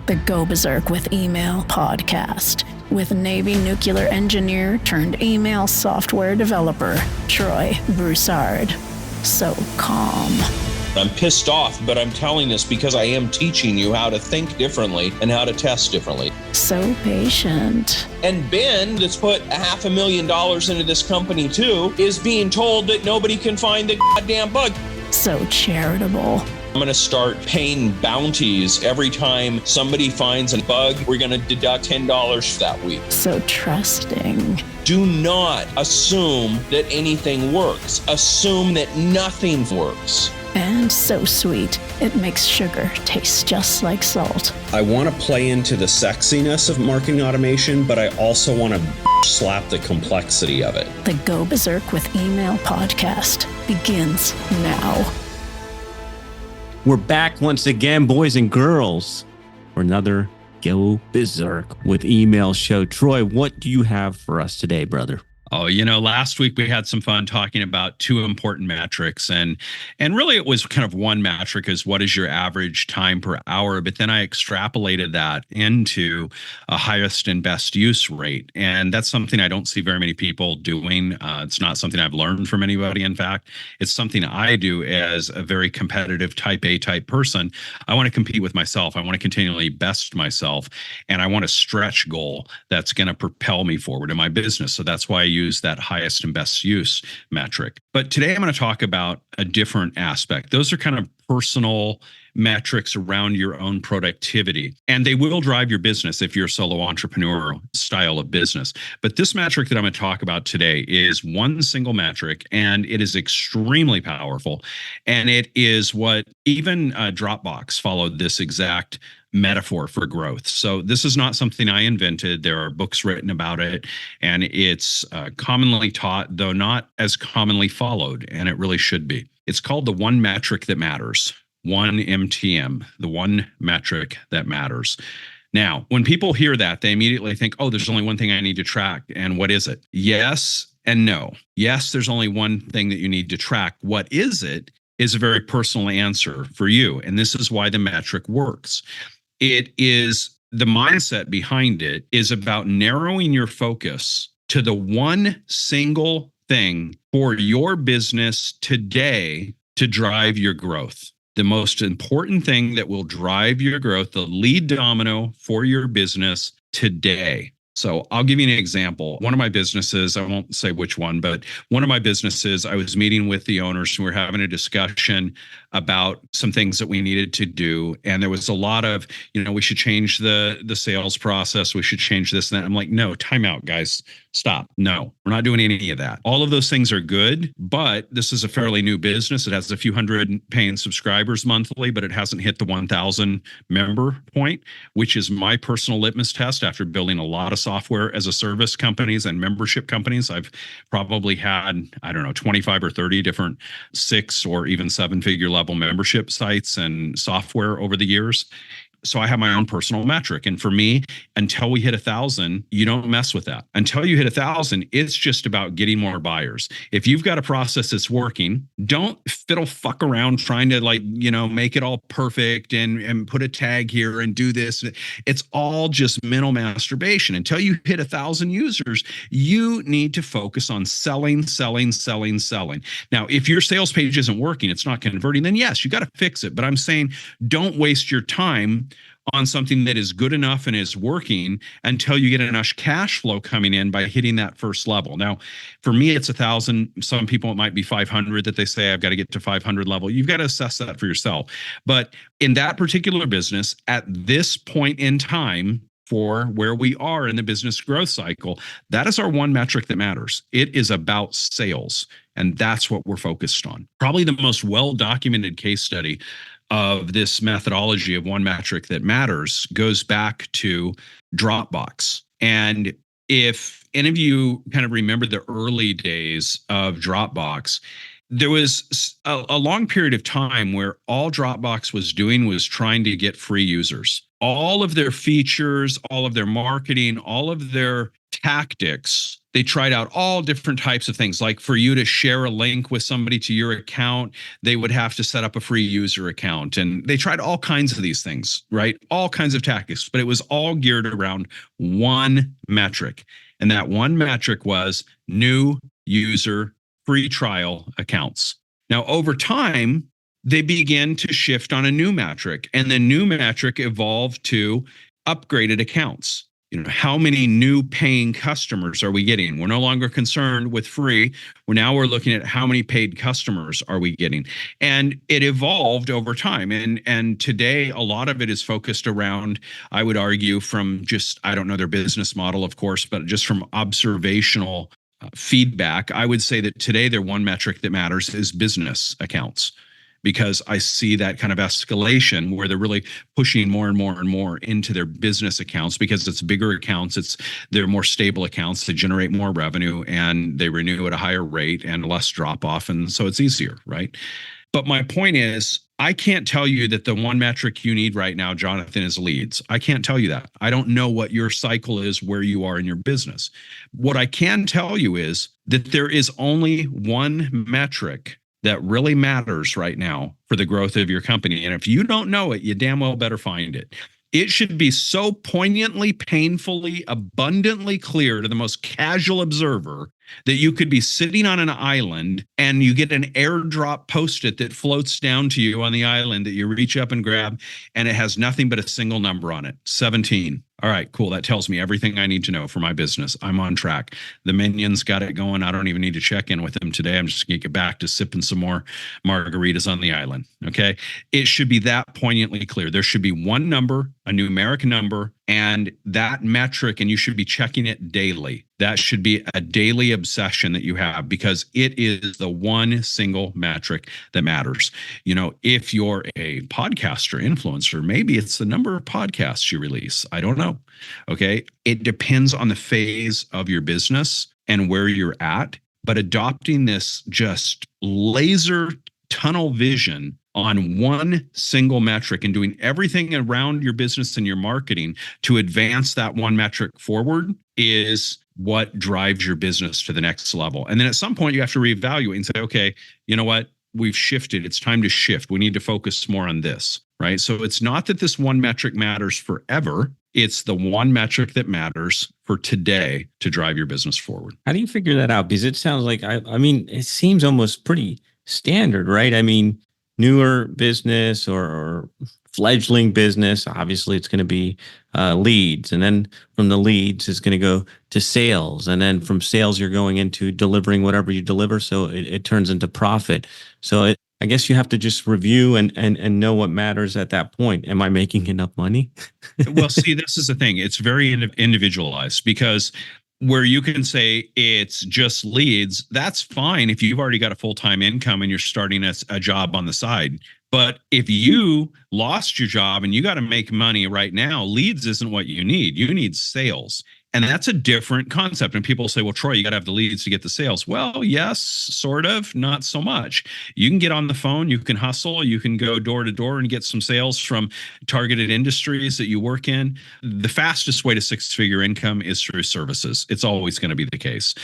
the Go Berserk with Email podcast with Navy nuclear engineer turned email software developer, Troy Broussard. So calm. I'm pissed off, but I'm telling this because I am teaching you how to think differently and how to test differently. So patient. And Ben, that's put $500,000 into this company too, is being told that nobody can find the goddamn bug. So charitable. I'm going to start paying bounties every time somebody finds a bug. We're going to deduct $10 for that week. So trusting. Do not assume that anything works. Assume that nothing works. And so sweet, it makes sugar taste just like salt. I want to play into the sexiness of marketing automation, but I also want to slap the complexity of it. The Go Berserk with Email podcast begins now. We're back once again, boys and girls, for another Go Berserk with Email show. Troy, what do you have for us today, brother? Oh, last week we had some fun talking about two important metrics, and really it was kind of one metric is what is your average time per hour, but then I extrapolated that into a highest and best use rate, and that's something I don't see very many people doing. It's not something I've learned from anybody. In fact, it's something I do as a very competitive type A type person. I want to compete with myself. I want to continually best myself, and I want a stretch goal that's going to propel me forward in my business. So that's why I use that highest and best use metric. But today I'm going to talk about a different aspect. Those are kind of personal metrics around your own productivity, and they will drive your business if you're a solo entrepreneur style of business. But this metric that I'm going to talk about today is one single metric, and it is extremely powerful. And it is what even Dropbox followed this exact metaphor for growth. So this is not something I invented. There are books written about it, and it's commonly taught, though not as commonly followed, and it really should be. It's called the one metric that matters, 1MTM, the one metric that matters. Now, when people hear that, they immediately think, oh, there's only one thing I need to track. And what is it? Yes and no. Yes, there's only one thing that you need to track. What is it is a very personal answer for you. And this is why the metric works. It is the mindset behind it is about narrowing your focus to the one single thing for your business today to drive your growth. The most important thing that will drive your growth, the lead domino for your business today. So I'll give you an example. One of my businesses, I won't say which one, but one of my businesses, I was meeting with the owners and we were having a discussion about some things that we needed to do. And there was a lot of, we should change the sales process. We should change this and that. I'm like, no, time out, guys. Stop. No, we're not doing any of that. All of those things are good, but this is a fairly new business. It has a few hundred paying subscribers monthly, but it hasn't hit the 1,000 member point, which is my personal litmus test after building a lot of software as a service companies and membership companies. I've probably had, 25 or 30 different 6 or even 7-figure level membership sites and software over the years. So I have my own personal metric. And for me, until we hit 1,000, you don't mess with that. Until you hit 1,000, it's just about getting more buyers. If you've got a process that's working, don't fiddle fuck around trying to make it all perfect and put a tag here and do this. It's all just mental masturbation. Until you hit 1,000 users, you need to focus on selling, selling, selling, selling. Now, if your sales page isn't working, it's not converting, then yes, you got to fix it. But I'm saying don't waste your time on something that is good enough and is working until you get enough cash flow coming in by hitting that first level. Now, for me, it's 1,000. Some people, it might be 500 that they say, I've got to get to 500 level. You've got to assess that for yourself. But in that particular business, at this point in time, for where we are in the business growth cycle, that is our one metric that matters. It is about sales. And that's what we're focused on. Probably the most well-documented case study of this methodology of one metric that matters goes back to Dropbox. And if any of you kind of remember the early days of Dropbox, there was a long period of time where all Dropbox was doing was trying to get free users. All of their features, all of their marketing, all of their tactics. They tried out all different types of things. Like for you to share a link with somebody to your account, they would have to set up a free user account. And they tried all kinds of these things, right? All kinds of tactics, but it was all geared around one metric. And that one metric was new user free trial accounts. Now, over time, they began to shift on a new metric, and the new metric evolved to upgraded accounts. How many new paying customers are we getting? We're no longer concerned with free. We're looking at how many paid customers are we getting? And it evolved over time. And today, a lot of it is focused around, I would argue, from just, I don't know their business model, of course, but just from observational feedback, I would say that today their one metric that matters is business accounts. Because I see that kind of escalation where they're really pushing more and more and more into their business accounts, because it's bigger accounts, they're more stable accounts, they generate more revenue, and they renew at a higher rate and less drop off. And so it's easier, right? But my point is, I can't tell you that the one metric you need right now, Jonathan, is leads. I can't tell you that. I don't know what your cycle is, where you are in your business. What I can tell you is that there is only one metric that really matters right now for the growth of your company. And if you don't know it, you damn well better find it. It should be so poignantly, painfully, abundantly clear to the most casual observer that you could be sitting on an island and you get an airdrop Post-it that floats down to you on the island that you reach up and grab, and it has nothing but a single number on it, 17. All right, cool. That tells me everything I need to know for my business. I'm on track. The minions got it going. I don't even need to check in with them today. I'm just going to get back to sipping some more margaritas on the island. Okay. It should be that poignantly clear. There should be one number, a numeric number, and that metric, and you should be checking it daily. That should be a daily obsession that you have, because it is the one single metric that matters. If you're a podcaster, influencer, maybe it's the number of podcasts you release. I don't know. Okay. It depends on the phase of your business and where you're at, but adopting this just laser tunnel vision on one single metric and doing everything around your business and your marketing to advance that one metric forward is what drives your business to the next level. And then at some point you have to reevaluate and say, okay, you know what? We've shifted. It's time to shift. We need to focus more on this, right? So it's not that this one metric matters forever. It's the one metric that matters for today to drive your business forward. How do you figure that out? Because it sounds like, I mean, it seems almost pretty standard, right? I mean, newer business or fledgling business, obviously it's going to be leads. And then from the leads, it's going to go to sales. And then from sales, you're going into delivering whatever you deliver. So it turns into profit. So I guess you have to just review and know what matters at that point. Am I making enough money? Well, see, this is the thing. It's very individualized, because where you can say it's just leads, that's fine if you've already got a full-time income and you're starting a job on the side. But if you lost your job and you got to make money right now, leads isn't what you need. You need sales. And that's a different concept. And people say, well, Troy, you got to have the leads to get the sales. Well, yes, sort of, not so much. You can get on the phone, you can hustle, you can go door to door and get some sales from targeted industries that you work in. The fastest way to six-figure income is through services. It's always going to be the case.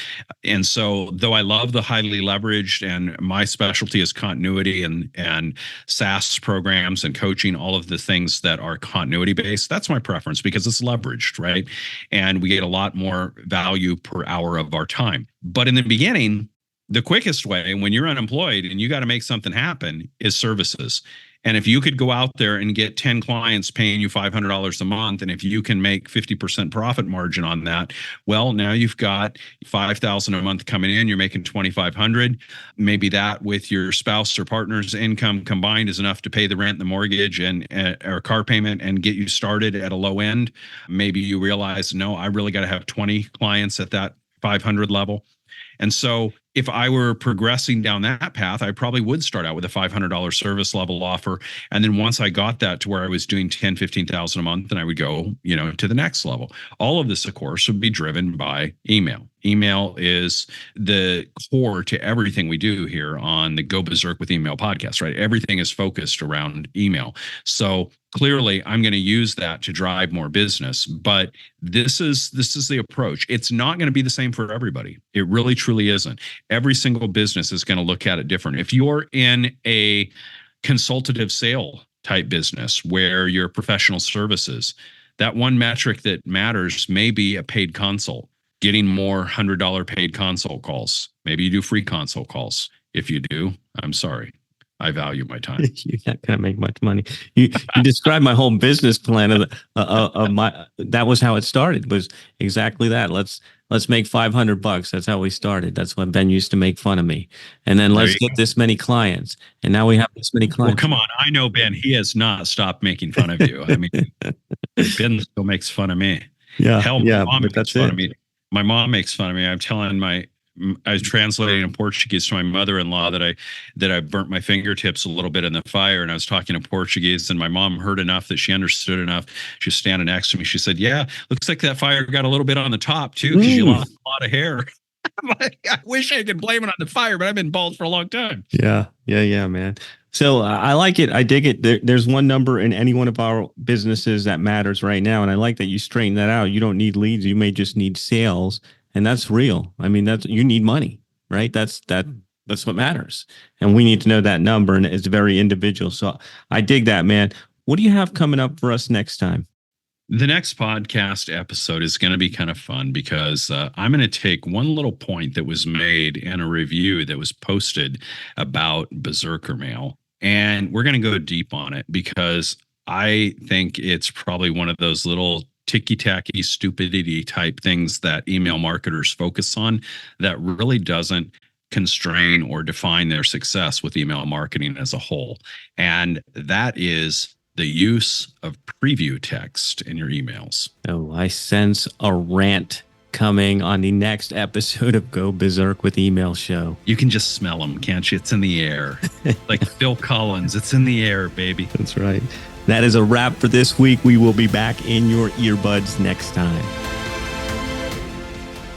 And so though I love the highly leveraged, and my specialty is continuity and SaaS programs and coaching, all of the things that are continuity based, that's my preference because it's leveraged, right? And we get a lot more value per hour of our time. But in the beginning, the quickest way when you're unemployed and you got to make something happen is services. And if you could go out there and get 10 clients paying you $500 a month, and if you can make 50% profit margin on that, well, now you've got $5,000 a month coming in, you're making $2,500. Maybe that with your spouse or partner's income combined is enough to pay the rent, the mortgage, and or car payment and get you started at a low end. Maybe you realize, no, I really got to have 20 clients at that 500 level. And so if I were progressing down that path, I probably would start out with a $500 service level offer. And then once I got that to where I was doing 10, 15,000 a month, then I would go, to the next level. All of this, of course, would be driven by email. Email is the core to everything we do here on the Go Berserk with Email podcast, right? Everything is focused around email. So clearly I'm going to use that to drive more business, but this is the approach. It's not going to be the same for everybody. It really truly isn't. Every single business is going to look at it different. If you're in a consultative sale type business where you're professional services, that one metric that matters may be a paid consult. Getting more $100 paid consult calls. Maybe you do free consult calls. If you do, I'm sorry. I value my time. You're not going to make much money. You described my whole business plan of my. That was how it started. Was exactly that. Let's make $500. That's how we started. That's when Ben used to make fun of me. And then let's get this many clients. And now we have this many clients. Well, come on. I know Ben. He has not stopped making fun of you. I mean, Ben still makes fun of me. Yeah. Hell, yeah. my mom But makes fun of me. My mom makes fun of me. I'm telling I was translating in Portuguese to my mother-in-law that I burnt my fingertips a little bit in the fire, and I was talking in Portuguese, and my mom heard enough that she understood enough. She was standing next to me. She said, "Yeah, looks like that fire got a little bit on the top too, because you lost a lot of hair." I'm like, I wish I could blame it on the fire, but I've been bald for a long time. Yeah, man. So I like it. I dig it. There's one number in any one of our businesses that matters right now, and I like that you straighten that out. You don't need leads. You may just need sales. And that's real. I mean, you need money, right? That's what matters. And we need to know that number, and it's very individual. So I dig that, man. What do you have coming up for us next time? The next podcast episode is going to be kind of fun because I'm going to take one little point that was made in a review that was posted about Berserker Mail, and we're going to go deep on it because I think it's probably one of those little ticky-tacky stupidity type things that email marketers focus on that really doesn't constrain or define their success with email marketing as a whole. And that is the use of preview text in your emails. Oh, I sense a rant coming on the next episode of Go Berserk with Email show. You can just smell them, can't you? It's in the air. Like Phil Collins, it's in the air, baby. That's right. That is a wrap for this week. We will be back in your earbuds next time.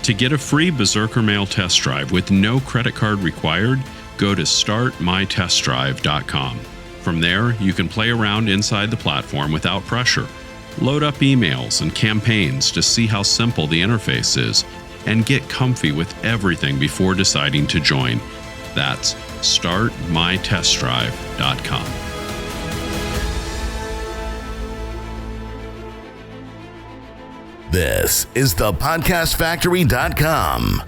To get a free Berserker Mail test drive with no credit card required, go to startmytestdrive.com. From there, you can play around inside the platform without pressure. Load up emails and campaigns to see how simple the interface is, and get comfy with everything before deciding to join. That's startmytestdrive.com. This is thepodcastfactory.com.